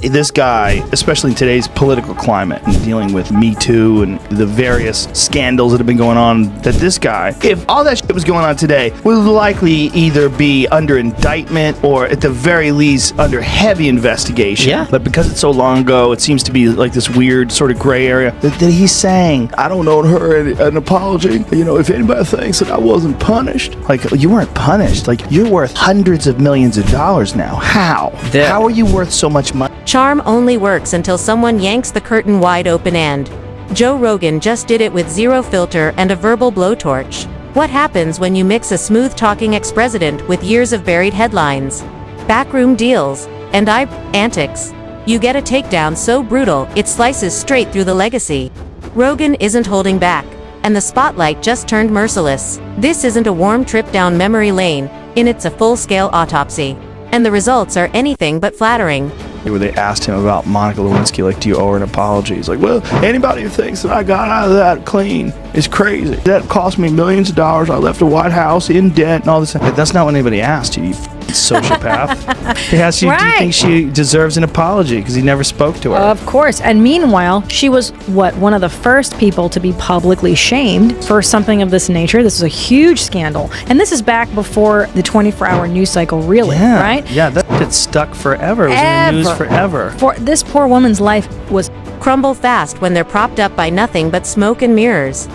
This guy, especially in today's political climate and dealing with Me Too and the various scandals that have been going on, that this guy, if all that shit was going on today, would likely either be under indictment or at the very least under heavy investigation. Yeah. But because it's so long ago, it seems to be like this weird sort of gray area that he's saying, I don't owe her an apology. You know, if anybody thinks that I wasn't punished, like, you weren't punished. Like, you're worth hundreds of millions of dollars now. How? How are you worth so much money? Charm only works until someone yanks the curtain wide open, and Joe Rogan just did it with zero filter and a verbal blowtorch. What happens when you mix a smooth-talking ex-president with years of buried headlines, backroom deals, and antics? You get a takedown so brutal it slices straight through the legacy. Rogan isn't holding back, and the spotlight just turned merciless. This isn't a warm trip down memory lane, it's a full-scale autopsy. And the results are anything but flattering. Where they asked him about Monica Lewinsky, like, do you owe her an apology? He's like, well, anybody who thinks that I got out of that clean is crazy. That cost me millions of dollars. I left the White House in debt and all this. That's not what anybody asked you, you sociopath. He asked you, do you think she deserves an apology? Because he never spoke to her. Of course. And meanwhile, she was, one of the first people to be publicly shamed for something of this nature. This was a huge scandal. And this is back before the 24-hour news cycle, really, right? Yeah, that shit stuck forever. It was in the news forever. For this poor woman's life was crumble fast when they're propped up by nothing but smoke and mirrors.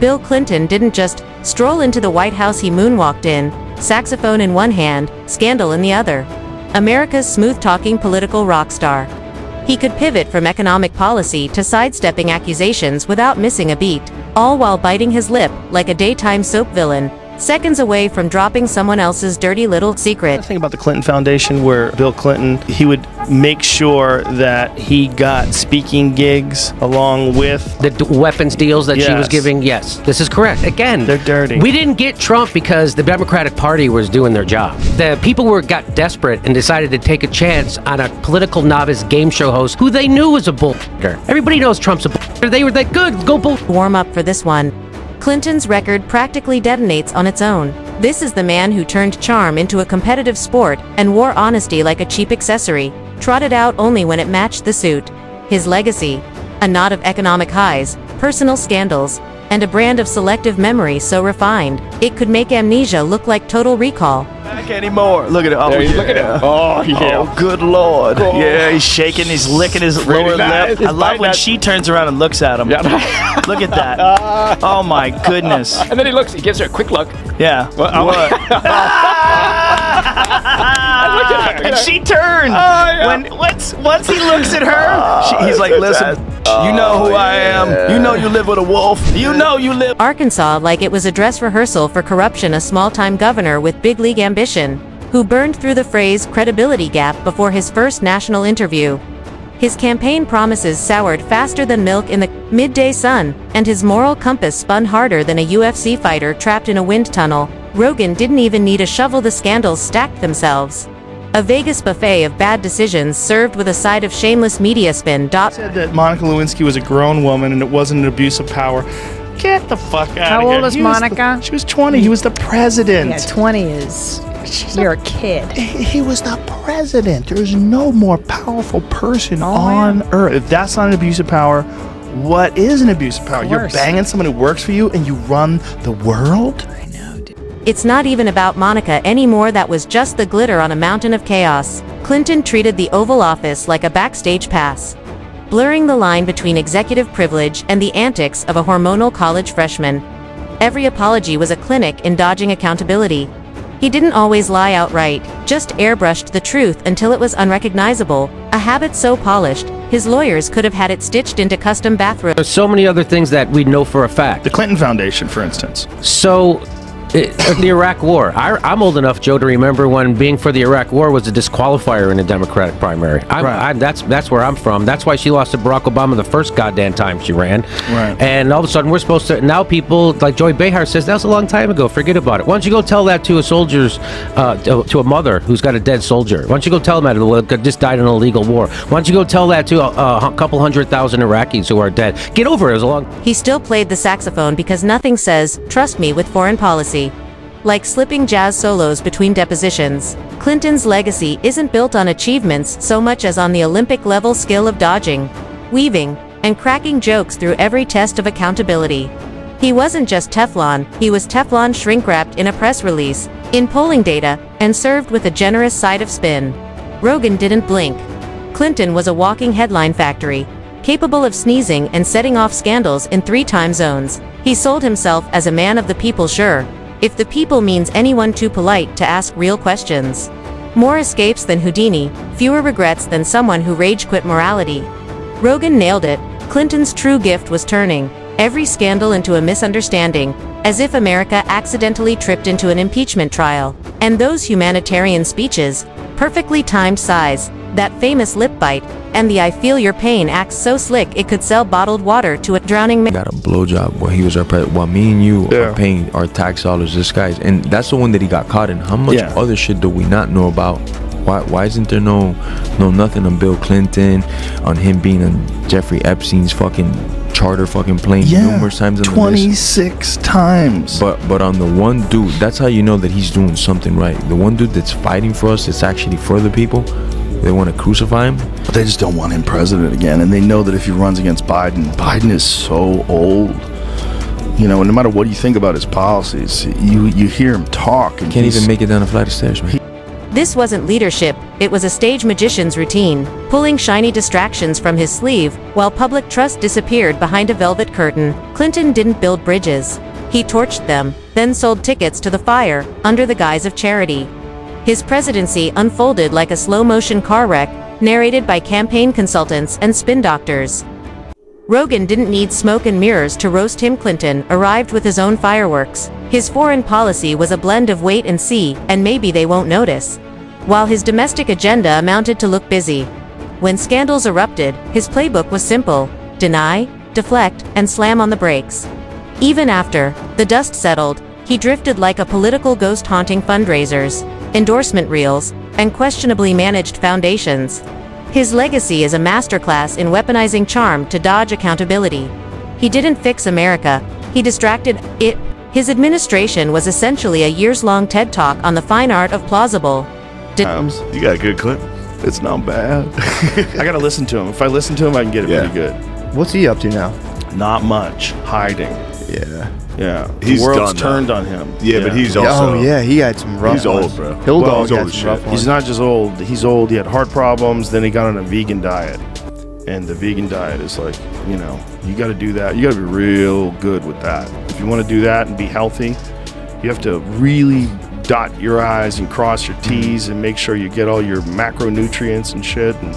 Bill Clinton didn't just stroll into the White House, he moonwalked in, saxophone in one hand, scandal in the other. America's smooth-talking political rock star. He could pivot from economic policy to sidestepping accusations without missing a beat, all while biting his lip like a daytime soap villain, seconds away from dropping someone else's dirty little secret. The thing about the Clinton Foundation, where Bill Clinton, he would make sure that he got speaking gigs along with the weapons deals that she was giving. Yes, this is correct. Again, they're dirty. We didn't get Trump because the Democratic Party was doing their job. The people got desperate and decided to take a chance on a political novice game show host who they knew was a bullshitter. Everybody knows Trump's a bullshitter. They were that good. Go bull. Warm up for this one. Clinton's record practically detonates on its own. This is the man who turned charm into a competitive sport and wore honesty like a cheap accessory, trotted out only when it matched the suit. His legacy: a knot of economic highs, personal scandals, and a brand of selective memory so refined, it could make amnesia look like Total Recall. Back anymore. Look at it. Oh, look at it. Oh, yeah. Oh, good Lord. Oh. Yeah, he's shaking, he's licking his lower lip. I love when she turns around and looks at him. Yeah. Look at that. Oh, my goodness. And then he gives her a quick look. Yeah. What? Look at her. And she turned. Once he looks at her, he's like, listen, you know who I am. You know you live with a wolf. You know you live. Arkansas like it was a dress rehearsal for corruption. A small-time governor with big league ambition, who burned through the phrase credibility gap before his first national interview. His campaign promises soured faster than milk in the midday sun, and his moral compass spun harder than a UFC fighter trapped in a wind tunnel. Rogan didn't even need a shovel. The scandals stacked themselves. A Vegas buffet of bad decisions served with a side of shameless media spin. Said that Monica Lewinsky was a grown woman and it wasn't an abuse of power. Get the fuck out of here. How old is Monica? She was 20. He was the president. Yeah, 20 is... You're a kid. He was the president. There's no more powerful person on earth. If that's not an abuse of power, what is an abuse of power? You're banging someone who works for you and you run the world? I know, dude. It's not even about Monica anymore. That was just the glitter on a mountain of chaos. Clinton treated the Oval Office like a backstage pass, blurring the line between executive privilege and the antics of a hormonal college freshman. Every apology was a clinic in dodging accountability. He didn't always lie outright, just airbrushed the truth until it was unrecognizable, a habit so polished, his lawyers could have had it stitched into custom bathrobes. There's so many other things that we know for a fact. The Clinton Foundation, for instance. So, the Iraq War. I'm old enough, Joe, to remember when being for the Iraq War was a disqualifier in a Democratic primary. That's where I'm from. That's why she lost to Barack Obama the first goddamn time she ran. Right. And all of a sudden, we're supposed to... Now people, like Joy Behar says, that was a long time ago. Forget about it. Why don't you go tell that to a soldier's... to a mother who's got a dead soldier? Why don't you go tell them that just died in an illegal war? Why don't you go tell that to a couple 100,000 Iraqis who are dead? Get over it. It was a long... He still played the saxophone because nothing says, trust me with foreign policy. like slipping jazz solos between depositions. Clinton's legacy isn't built on achievements so much as on the Olympic-level skill of dodging, weaving, and cracking jokes through every test of accountability. He wasn't just Teflon, he was Teflon shrink-wrapped in a press release, in polling data, and served with a generous side of spin. Rogan didn't blink. Clinton was a walking headline factory, capable of sneezing and setting off scandals in 3 time zones. He sold himself as a man of the people, sure, if the people means anyone too polite to ask real questions. More escapes than Houdini, fewer regrets than someone who rage quit morality. Rogan nailed it. Clinton's true gift was turning every scandal into a misunderstanding, as if America accidentally tripped into an impeachment trial. And those humanitarian speeches, perfectly timed sighs, that famous lip bite, and the "I feel your pain" acts so slick it could sell bottled water to a drowning man. Got a blowjob while he was our president. While me and you are paying our tax dollars, this guy's, and that's the one that he got caught in. How much other shit do we not know about? Why isn't there no nothing on Bill Clinton, on him being on Jeffrey Epstein's fucking charter fucking plane numerous times on 26 times. But on the one dude, that's how you know that he's doing something right. The one dude that's fighting for us, that's actually for the people. They want to crucify him. But they just don't want him president again, and they know that if he runs against Biden is so old. You know, no matter what you think about his policies, you hear him talk, and can't even make it down a flight of stairs, man. This wasn't leadership, it was a stage magician's routine, pulling shiny distractions from his sleeve, while public trust disappeared behind a velvet curtain. Clinton didn't build bridges. He torched them, then sold tickets to the fire, under the guise of charity. His presidency unfolded like a slow-motion car wreck, narrated by campaign consultants and spin doctors. Rogan didn't need smoke and mirrors to roast him. Clinton arrived with his own fireworks. His foreign policy was a blend of wait and see, and maybe they won't notice, while his domestic agenda amounted to look busy. When scandals erupted, his playbook was simple: deny, deflect, and slam on the brakes. Even after the dust settled, he drifted like a political ghost, haunting fundraisers, endorsement reels, and questionably managed foundations. His legacy is a masterclass in weaponizing charm to dodge accountability. He didn't fix America, he distracted it. His administration was essentially a years-long TED Talk on the fine art of plausible. You got a good clip. It's not bad. I gotta listen to him. If I listen to him, I can get it pretty good. What's he up to now? Not much. Hiding. Yeah. He's the world's done turned that. on him. Yeah, but he's also. Oh yeah, he had some rough. He's old, bro. Hill Well, Dog he's old had as some shit. rough ones. He's not just old. He's old. He had heart problems. Then he got on a vegan diet. And the vegan diet is like, you know, you got to do that. You got to be real good with that. If you want to do that and be healthy, you have to really dot your I's and cross your T's and make sure you get all your macronutrients and shit. And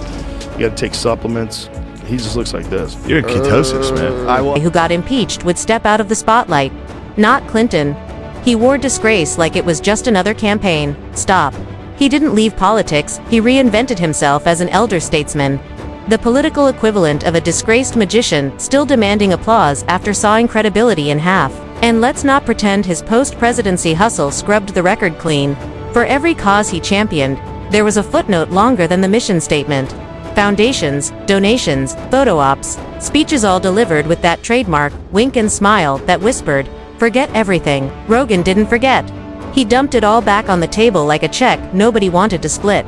you got to take supplements. He just looks like this. You're in ketosis, man. Who got impeached would step out of the spotlight. Not Clinton. He wore disgrace like it was just another campaign. Stop. He didn't leave politics, he reinvented himself as an elder statesman. The political equivalent of a disgraced magician, still demanding applause after sawing credibility in half. And let's not pretend his post-presidency hustle scrubbed the record clean. For every cause he championed, there was a footnote longer than the mission statement. Foundations, donations, photo ops, speeches, all delivered with that trademark wink and smile that whispered, "Forget everything." Rogan didn't forget. He dumped it all back on the table like a check nobody wanted to split.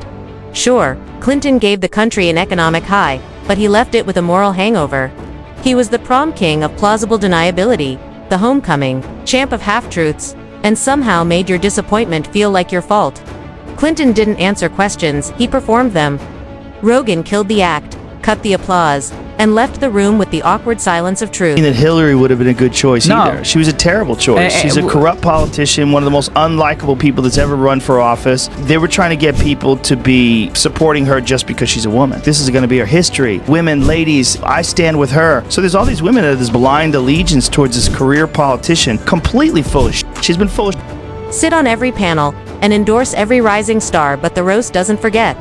Sure, Clinton gave the country an economic high, but he left it with a moral hangover. He was the prom king of plausible deniability, the homecoming champ of half-truths, and somehow made your disappointment feel like your fault. Clinton didn't answer questions, he performed them. Rogan killed the act, cut the applause, and left the room with the awkward silence of truth. That Hillary would have been a good choice No. either. She was a terrible choice. She's a corrupt politician, one of the most unlikable people that's ever run for office. They were trying to get people to be supporting her just because she's a woman. This is going to be her history. Women, ladies, I stand with her. So there's all these women that have this blind allegiance towards this career politician, completely full of shit. She's been full of shit. Sit on every panel, and endorse every rising star, but the roast doesn't forget.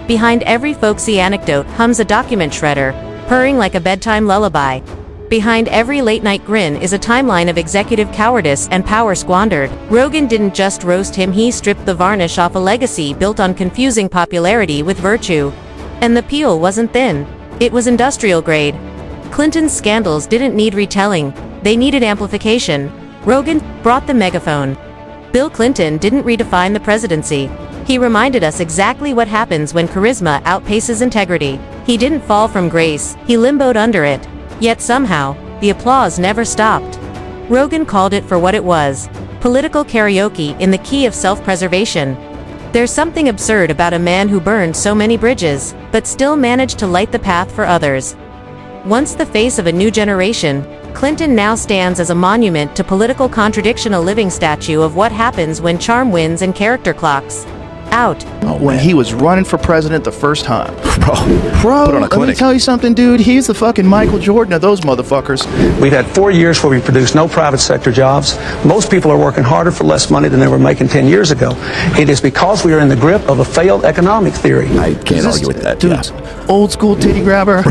Behind every folksy anecdote hums a document shredder, purring like a bedtime lullaby. Behind every late-night grin is a timeline of executive cowardice and power squandered. Rogan didn't just roast him, he stripped the varnish off a legacy built on confusing popularity with virtue. And the peel wasn't thin. It was industrial grade. Clinton's scandals didn't need retelling, they needed amplification. Rogan brought the megaphone. Bill Clinton didn't redefine the presidency. He reminded us exactly what happens when charisma outpaces integrity. He didn't fall from grace, he limboed under it. Yet somehow, the applause never stopped. Rogan called it for what it was: political karaoke in the key of self-preservation. There's something absurd about a man who burned so many bridges, but still managed to light the path for others. Once the face of a new generation, Clinton now stands as a monument to political contradiction, a living statue of what happens when charm wins and character clocks out. When he was running for president the first time. Bro, Put on a let me clinic. tell you something, dude. He's the fucking Michael Jordan of those motherfuckers. We've had 4 years where we produced no private sector jobs. Most people are working harder for less money than they were making 10 years ago. It is because we are in the grip of a failed economic theory. I can't argue with that. Dude, Yeah. old school titty grabber.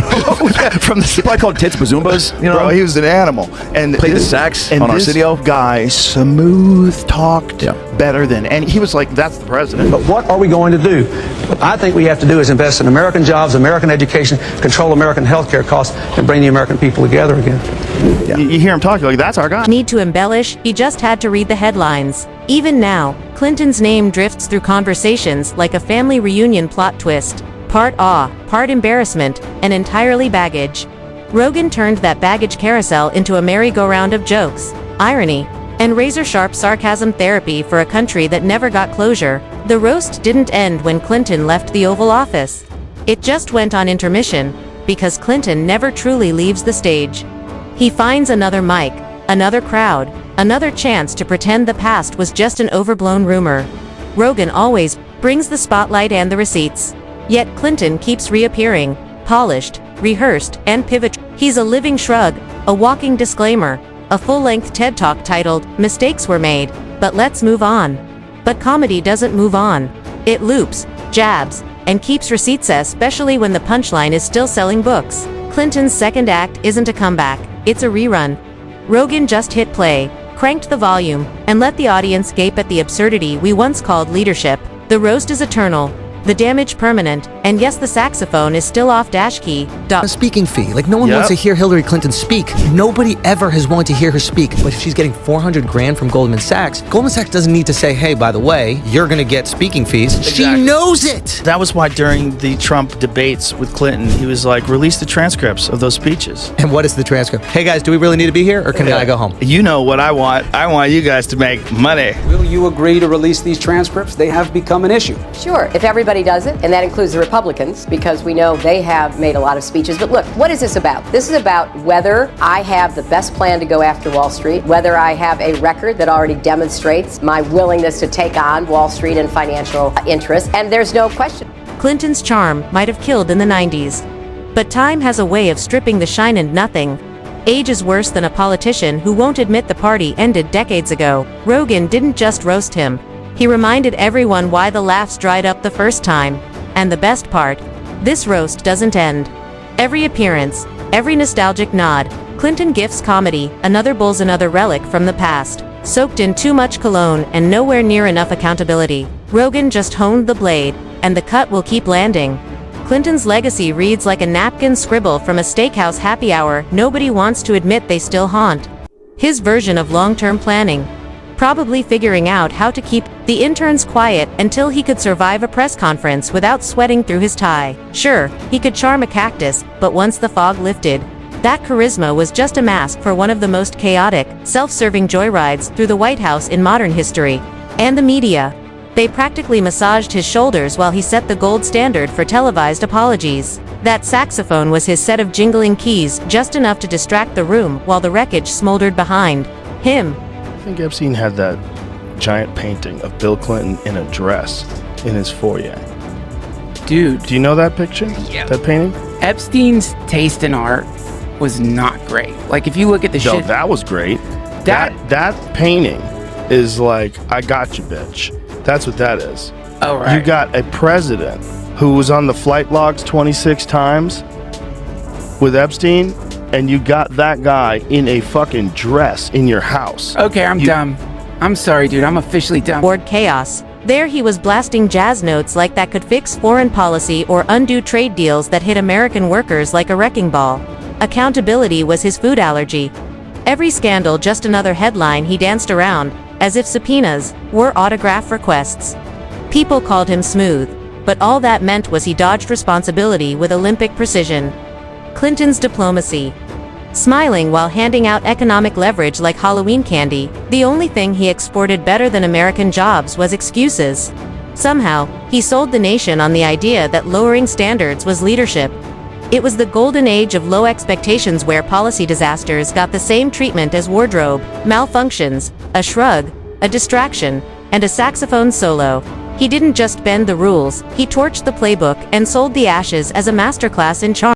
From the Probably called tits bazoombas. You know, Bro, he was an animal. And played the sax and on this Arsenio. guy smooth talked Yeah. better than any. He was like, that's the president. But what are we going to do? What I think we have to do is invest in American jobs, American education, control American healthcare costs, and bring the American people together again. You hear him talk, you're like, that's our guy. Need to embellish, he just had to read the headlines. Even now, Clinton's name drifts through conversations like a family reunion plot twist. Part awe, part embarrassment, and entirely baggage. Rogan turned that baggage carousel into a merry-go-round of jokes, irony, and razor-sharp sarcasm therapy for a country that never got closure. The roast didn't end when Clinton left the Oval Office. It just went on intermission, because Clinton never truly leaves the stage. He finds another mic, another crowd, another chance to pretend the past was just an overblown rumor. Rogan always brings the spotlight and the receipts. Yet Clinton keeps reappearing, polished, rehearsed, and pivot. He's a living shrug, a walking disclaimer, a full-length TED Talk titled, "Mistakes Were Made, but Let's Move On." But comedy doesn't move on. It loops, jabs, and keeps receipts, especially when the punchline is still selling books. Clinton's second act isn't a comeback, it's a rerun. Rogan just hit play, cranked the volume, and let the audience gape at the absurdity we once called leadership. The roast is eternal, the damage permanent, and yes, the saxophone is still off dash key. A speaking fee. Like, no one wants to hear Hillary Clinton speak. Nobody ever has wanted to hear her speak. But if she's getting 400 grand from Goldman Sachs doesn't need to say, hey, by the way, you're going to get speaking fees. She knows it. That was why during the Trump debates with Clinton, he was like, release the transcripts of those speeches. And what is the transcript? Hey, guys, do we really need to be here, or can I go home? You know what I want. I want you guys to make money. Will you agree to release these transcripts? They have become an issue. Sure, if everybody does it, and that includes the Republicans, because we know they have made a lot of speeches. But look, what is this about? This is about whether I have the best plan to go after Wall Street, whether I have a record that already demonstrates my willingness to take on Wall Street and financial interests, and there's no question. Clinton's charm might have killed in the 90s. But time has a way of stripping the shine, and nothing. Age is worse than a politician who won't admit the party ended decades ago. Rogan didn't just roast him. He reminded everyone why the laughs dried up the first time. And the best part, this roast doesn't end. Every appearance, every nostalgic nod, Clinton gifts comedy, another bull's another relic from the past, soaked in too much cologne and nowhere near enough accountability. Rogan just honed the blade, and the cut will keep landing. Clinton's legacy reads like a napkin scribble from a steakhouse happy hour nobody wants to admit they still haunt. His version of long-term planning. Probably figuring out how to keep the interns quiet until he could survive a press conference without sweating through his tie. Sure, he could charm a cactus, but once the fog lifted, that charisma was just a mask for one of the most chaotic, self-serving joyrides through the White House in modern history. And the media. They practically massaged his shoulders while he set the gold standard for televised apologies. That saxophone was his set of jingling keys, just enough to distract the room while the wreckage smoldered behind him. I think Epstein had that giant painting of Bill Clinton in a dress in his foyer. Dude. Do you know that picture? Yeah. That painting? Epstein's taste in art was not great. Like, if you look at the shit... that was great. That painting is like, I got you, bitch. That's what that is. Oh, right. You got a president who was on the flight logs 26 times with Epstein, and you got that guy in a fucking dress in your house. Okay, I'm dumb. I'm sorry, dude. I'm officially dumb. Board chaos. There he was blasting jazz notes like that could fix foreign policy or undo trade deals that hit American workers like a wrecking ball. Accountability was his food allergy. Every scandal just another headline he danced around, as if subpoenas were autograph requests. People called him smooth, but all that meant was he dodged responsibility with Olympic precision. Clinton's diplomacy. Smiling while handing out economic leverage like Halloween candy, the only thing he exported better than American jobs was excuses. Somehow, he sold the nation on the idea that lowering standards was leadership. It was the golden age of low expectations where policy disasters got the same treatment as wardrobe malfunctions, a shrug, a distraction, and a saxophone solo. He didn't just bend the rules, he torched the playbook and sold the ashes as a masterclass in charm.